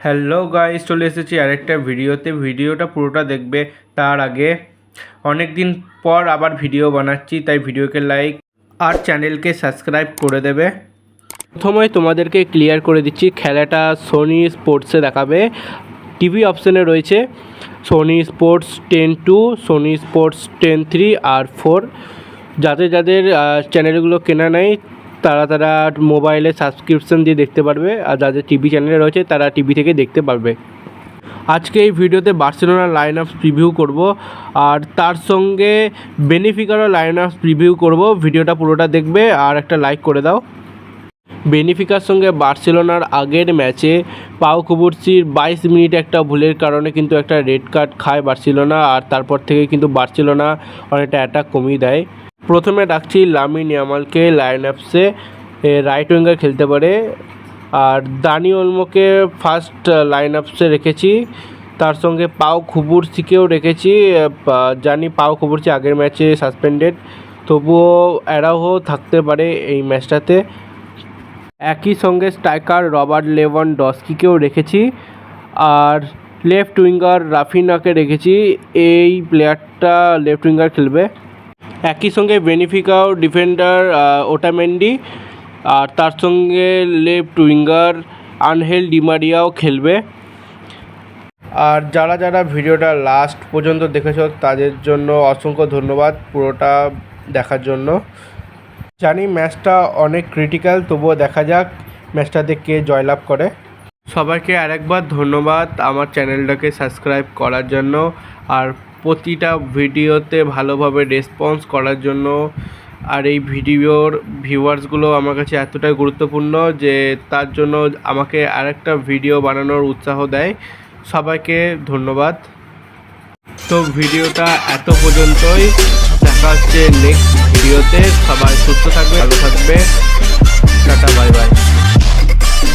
Hello guys, চলে এসেছি আরেকটা ভিডিওটা পুরোটা দেখবে। তার আগে অনেক দিন পর আবার ভিডিও বানাচ্ছি, তাই ভিডিওকে লাইক আর চ্যানেলকে সাবস্ক্রাইব করে দেবে। প্রথমেই তোমাদেরকে ক্লিয়ার করে দিচ্ছি, খেলাটা সোনি স্পোর্টসে দেখাবে। টিভি অপশানে রয়েছে সোনি স্পোর্টস 10-2, সোনি স্পোর্টস 10-3 আর 4। যাদের চ্যানেলগুলো কেনা নেই তারা মোবাইলে সাবস্ক্রিপশন দিয়ে দেখতে পারবে, আর যাদের টিভি চ্যানেলে রয়েছে তারা টিভি থেকে দেখতে পারবে। আজকে এই ভিডিওতে বার্সেলোনার লাইন আপ প্রিভিউ করব, আর তার সঙ্গে বেনিফিকারও লাইন আপ প্রিভিউ করব। ভিডিওটা পুরোটা দেখবে আর একটা লাইক করে দাও। বেনিফিকার সঙ্গে বার্সেলোনার আগের ম্যাচে পাও কুবার্সির 22 মিনিট একটা ভুলের কারণে কিন্তু একটা রেড কার্ড খায় বার্সেলোনা, আর তারপর থেকে কিন্তু বার্সেলোনা অনেকটা অ্যাটাক কমিয়ে দেয়। প্রথমে ডাকছি লামিন ইয়ামালকে লাইন আপসে, রাইট উইঙ্গার খেলতে পারে। আর দানি ওলমোকে ফার্স্ট লাইন আপসে রেখেছি, তার সঙ্গে পাও কুবার্সিকেও রেখেছি। জানি পাও কুবার্সি আগের ম্যাচে সাসপেন্ডেড, তবুও অ্যারাউহো থাকতে পারে এই ম্যাচটাতে। একই সঙ্গে স্ট্রাইকার রবার্ট লেভানডস্কিকেও রেখেছি, আর লেফট উইঙ্গার রাফিনাকে রেখেছি। এই প্লেয়ারটা লেফট উইঙ্গার খেলবে। একই সঙ্গে বেনিফিকাও ডিফেন্ডার ওটামেন্ডি, আর তার সঙ্গে লেফট উইঙ্গার আনহেল ডিমারিয়াও খেলবে। আর যারা ভিডিওটা লাস্ট পর্যন্ত দেখেছো তাদের জন্য অসংখ্য ধন্যবাদ পুরোটা দেখার জন্য। জানি ম্যাচটা অনেক ক্রিটিক্যাল, তবুও দেখা যাক ম্যাচটাতে কে জয়লাভ করে। সবাইকে আরেকবার ধন্যবাদ আমার চ্যানেলটাকে সাবস্ক্রাইব করার জন্য, আর প্রতিটা ভিডিওতে ভালোভাবে রেসপন্স করার জন্য। আর এই ভিডিওর ভিউয়ার্সগুলো আমার কাছে এতটাই গুরুত্বপূর্ণ যে তার জন্য আমাকে আরেকটা ভিডিও বানানোর উৎসাহ দেয়। সবাইকে ধন্যবাদ। তো ভিডিওটা এত পর্যন্তই, দেখা হচ্ছে নেক্সট ভিডিওতে। সবাই সুস্থ থাকবে, ভালো থাকবে, টাটা, বাই বাই।